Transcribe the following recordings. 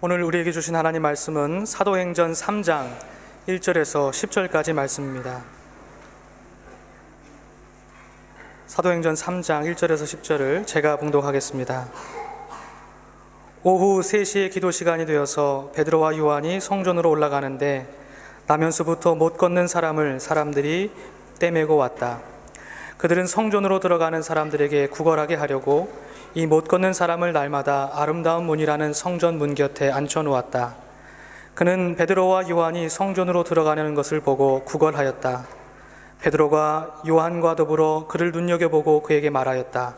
오늘 우리에게 주신 하나님 말씀은 사도행전 3장 1절에서 10절까지 말씀입니다. 사도행전 3장 1절에서 10절을 제가 봉독하겠습니다. 오후 3시에 기도 시간이 되어서 베드로와 요한이 성전으로 올라가는데 나면서부터 못 걷는 사람을 사람들이 떼매고 왔다. 그들은 성전으로 들어가는 사람들에게 구걸하게 하려고 이 못 걷는 사람을 날마다 아름다운 문이라는 성전 문 곁에 앉혀놓았다. 그는 베드로와 요한이 성전으로 들어가는 것을 보고 구걸하였다. 베드로가 요한과 더불어 그를 눈여겨보고 그에게 말하였다.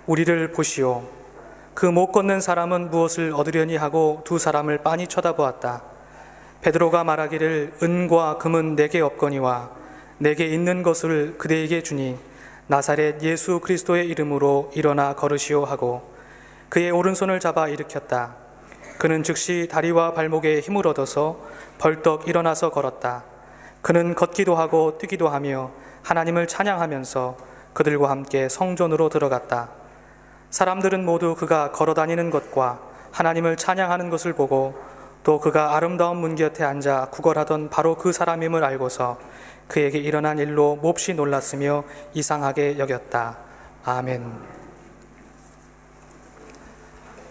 우리를 보시오. 그 못 걷는 사람은 무엇을 얻으려니 하고 두 사람을 빤히 쳐다보았다. 베드로가 말하기를 은과 금은 내게 없거니와 내게 있는 것을 그대에게 주니 나사렛 예수 그리스도의 이름으로 일어나 걸으시오 하고 그의 오른손을 잡아 일으켰다. 그는 즉시 다리와 발목에 힘을 얻어서 벌떡 일어나서 걸었다. 그는 걷기도 하고 뛰기도 하며 하나님을 찬양하면서 그들과 함께 성전으로 들어갔다. 사람들은 모두 그가 걸어다니는 것과 하나님을 찬양하는 것을 보고 또 그가 아름다운 문 곁에 앉아 구걸하던 바로 그 사람임을 알고서 그에게 일어난 일로 몹시 놀랐으며 이상하게 여겼다. 아멘.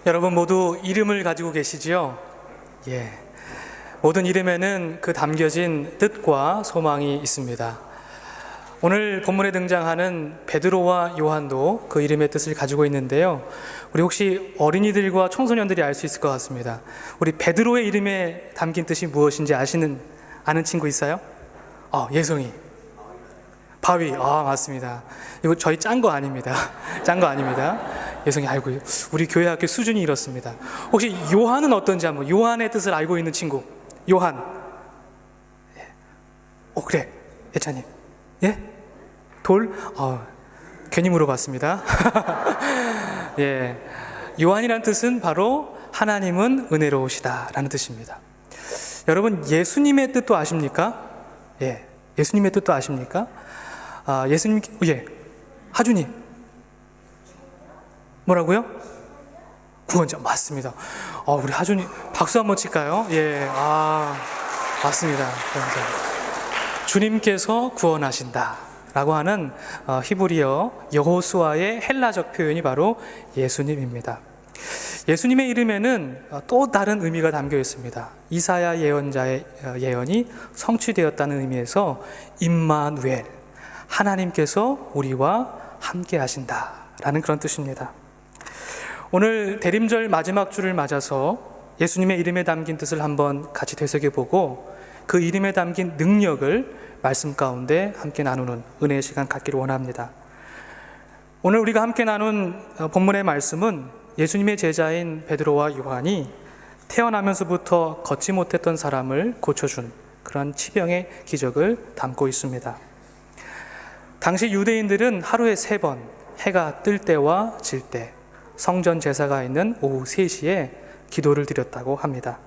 여러분 모두 이름을 가지고 계시지요? 예. 모든 이름에는 그 담겨진 뜻과 소망이 있습니다. 오늘 본문에 등장하는 베드로와 요한도 그 이름의 뜻을 가지고 있는데요. 우리 혹시 어린이들과 청소년들이 알 수 있을 것 같습니다. 우리 베드로의 이름에 담긴 뜻이 무엇인지 아는 친구 있어요? 예송이. 바위. 맞습니다. 이거 저희 짠 거 아닙니다. 짠 거 아닙니다. 예송이 알고, 우리 교회 학교 수준이 이렇습니다. 혹시 요한은 어떤지 한번, 요한의 뜻을 알고 있는 친구. 요한. 그래. 예찬님. 예? 돌? 괜히 물어봤습니다. 예. 요한이란 뜻은 바로 하나님은 은혜로우시다 라는 뜻입니다. 여러분, 예수님의 뜻도 아십니까? 예. 예수님의 뜻도 아십니까? 예수님, 하준이. 뭐라고요? 구원자. 맞습니다. 우리 하준이, 박수 한번 칠까요? 예. 맞습니다. 주님께서 구원하신다 라고 하는 히브리어 여호수아의 헬라적 표현이 바로 예수님입니다. 예수님의 이름에는 또 다른 의미가 담겨 있습니다. 이사야 예언자의 예언이 성취되었다는 의미에서 임마누엘, 하나님께서 우리와 함께 하신다라는 그런 뜻입니다. 오늘 대림절 마지막 주를 맞아서 예수님의 이름에 담긴 뜻을 한번 같이 되새겨보고 그 이름에 담긴 능력을 말씀 가운데 함께 나누는 은혜의 시간 갖기를 원합니다. 오늘 우리가 함께 나눈 본문의 말씀은 예수님의 제자인 베드로와 요한이 태어나면서부터 걷지 못했던 사람을 고쳐준 그런 치병의 기적을 담고 있습니다. 당시 유대인들은 하루에 3번 해가 뜰 때와 질 때 성전 제사가 있는 오후 3시에 기도를 드렸다고 합니다.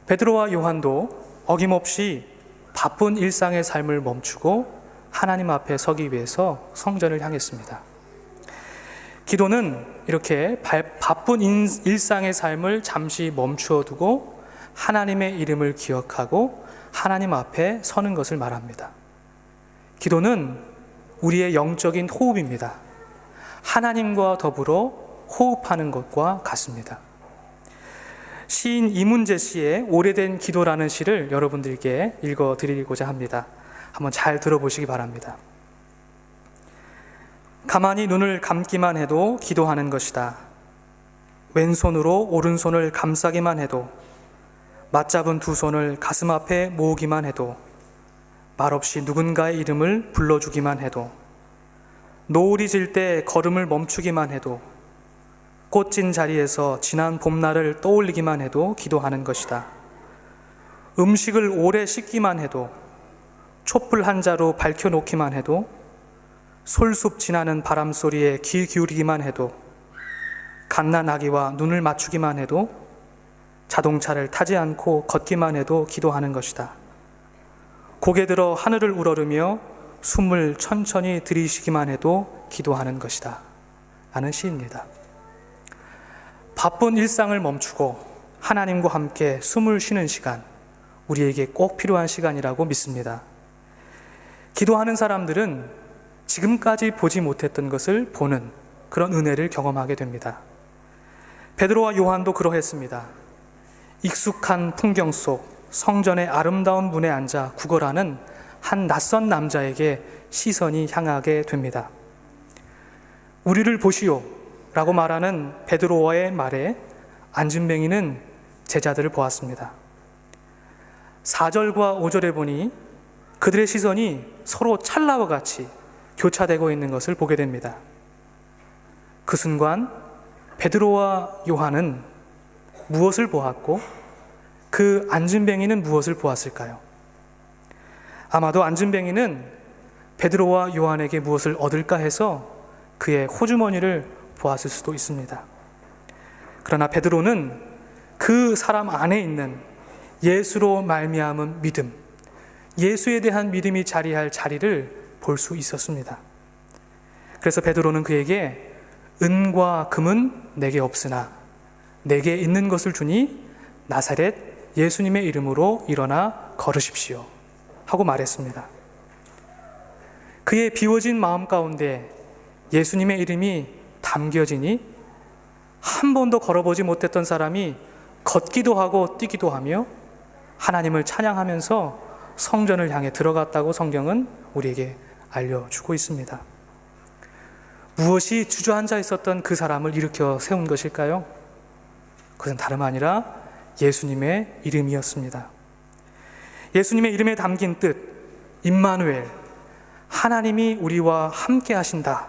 베드로와 요한도 어김없이 바쁜 일상의 삶을 멈추고 하나님 앞에 서기 위해서 성전을 향했습니다. 기도는 이렇게 바쁜 일상의 삶을 잠시 멈추어 두고 하나님의 이름을 기억하고 하나님 앞에 서는 것을 말합니다. 기도는 우리의 영적인 호흡입니다. 하나님과 더불어 호흡하는 것과 같습니다. 시인 이문재 씨의 오래된 기도라는 시를 여러분들께 읽어드리고자 합니다. 한번 잘 들어보시기 바랍니다. 가만히 눈을 감기만 해도 기도하는 것이다. 왼손으로 오른손을 감싸기만 해도, 맞잡은 두 손을 가슴 앞에 모으기만 해도, 말없이 누군가의 이름을 불러주기만 해도, 노을이 질 때 걸음을 멈추기만 해도, 꽃진 자리에서 지난 봄날을 떠올리기만 해도 기도하는 것이다. 음식을 오래 씻기만 해도, 촛불 한 자루 밝혀놓기만 해도, 솔숲 지나는 바람 소리에 귀 기울이기만 해도, 갓난아기와 눈을 맞추기만 해도, 자동차를 타지 않고 걷기만 해도 기도하는 것이다. 고개 들어 하늘을 우러르며 숨을 천천히 들이쉬기만 해도 기도하는 것이다 라는 시입니다. 바쁜 일상을 멈추고 하나님과 함께 숨을 쉬는 시간, 우리에게 꼭 필요한 시간이라고 믿습니다. 기도하는 사람들은 지금까지 보지 못했던 것을 보는 그런 은혜를 경험하게 됩니다. 베드로와 요한도 그러했습니다. 익숙한 풍경 속 성전의 아름다운 문에 앉아 구걸하는 한 낯선 남자에게 시선이 향하게 됩니다. 우리를 보시오 라고 말하는 베드로와의 말에 안진뱅이는 제자들을 보았습니다. 4절과 5절에 보니 그들의 시선이 서로 찰나와 같이 교차되고 있는 것을 보게 됩니다. 그 순간 베드로와 요한은 무엇을 보았고 그 안진뱅이는 무엇을 보았을까요? 아마도 안진뱅이는 베드로와 요한에게 무엇을 얻을까 해서 그의 호주머니를 보았을 수도 있습니다. 그러나 베드로는 그 사람 안에 있는 예수로 말미암은 믿음, 예수에 대한 믿음이 자리할 자리를 볼 수 있었습니다. 그래서 베드로는 그에게 은과 금은 내게 없으나 내게 있는 것을 주니 나사렛 예수님의 이름으로 일어나 걸으십시오 하고 말했습니다. 그의 비워진 마음 가운데 예수님의 이름이 담겨지니 한 번도 걸어보지 못했던 사람이 걷기도 하고 뛰기도 하며 하나님을 찬양하면서 성전을 향해 들어갔다고 성경은 우리에게 알려주고 있습니다. 무엇이 주저앉아 있었던 그 사람을 일으켜 세운 것일까요? 그것은 다름 아니라 예수님의 이름이었습니다. 예수님의 이름에 담긴 뜻, 임마누엘, 하나님이 우리와 함께 하신다.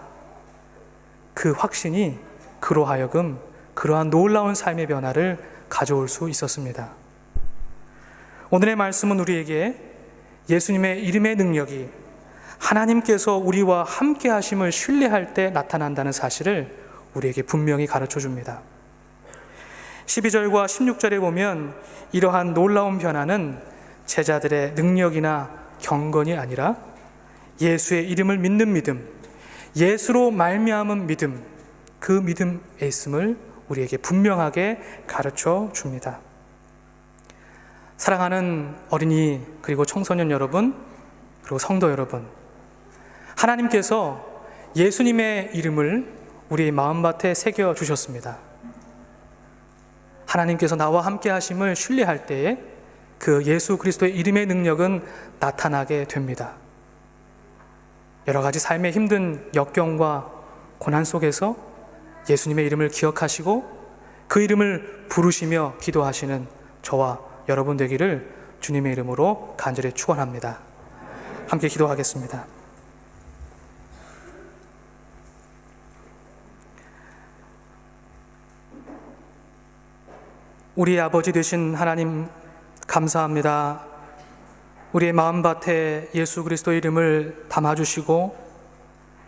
그 확신이 그로 하여금 그러한 놀라운 삶의 변화를 가져올 수 있었습니다. 오늘의 말씀은 우리에게 예수님의 이름의 능력이 하나님께서 우리와 함께 하심을 신뢰할 때 나타난다는 사실을 우리에게 분명히 가르쳐 줍니다. 12절과 16절에 보면 이러한 놀라운 변화는 제자들의 능력이나 경건이 아니라 예수의 이름을 믿는 믿음, 예수로 말미암은 믿음, 그 믿음에 있음을 우리에게 분명하게 가르쳐 줍니다. 사랑하는 어린이 그리고 청소년 여러분, 그리고 성도 여러분, 하나님께서 예수님의 이름을 우리 마음밭에 새겨 주셨습니다. 하나님께서 나와 함께 하심을 신뢰할 때에 그 예수 그리스도의 이름의 능력은 나타나게 됩니다. 여러 가지 삶의 힘든 역경과 고난 속에서 예수님의 이름을 기억하시고 그 이름을 부르시며 기도하시는 저와 여러분 되기를 주님의 이름으로 간절히 축원합니다. 함께 기도하겠습니다. 우리 아버지 되신 하나님 감사합니다. 우리의 마음밭에 예수 그리스도 이름을 담아주시고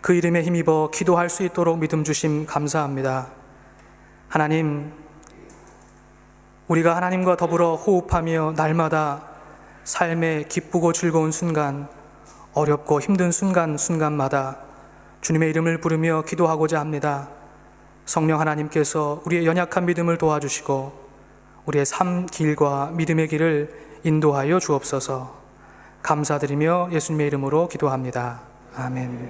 그 이름에 힘입어 기도할 수 있도록 믿음 주심 감사합니다. 하나님, 우리가 하나님과 더불어 호흡하며 날마다 삶의 기쁘고 즐거운 순간, 어렵고 힘든 순간마다 주님의 이름을 부르며 기도하고자 합니다. 성령 하나님께서 우리의 연약한 믿음을 도와주시고 우리의 삶 길과 믿음의 길을 인도하여 주옵소서. 감사드리며 예수님의 이름으로 기도합니다. 아멘.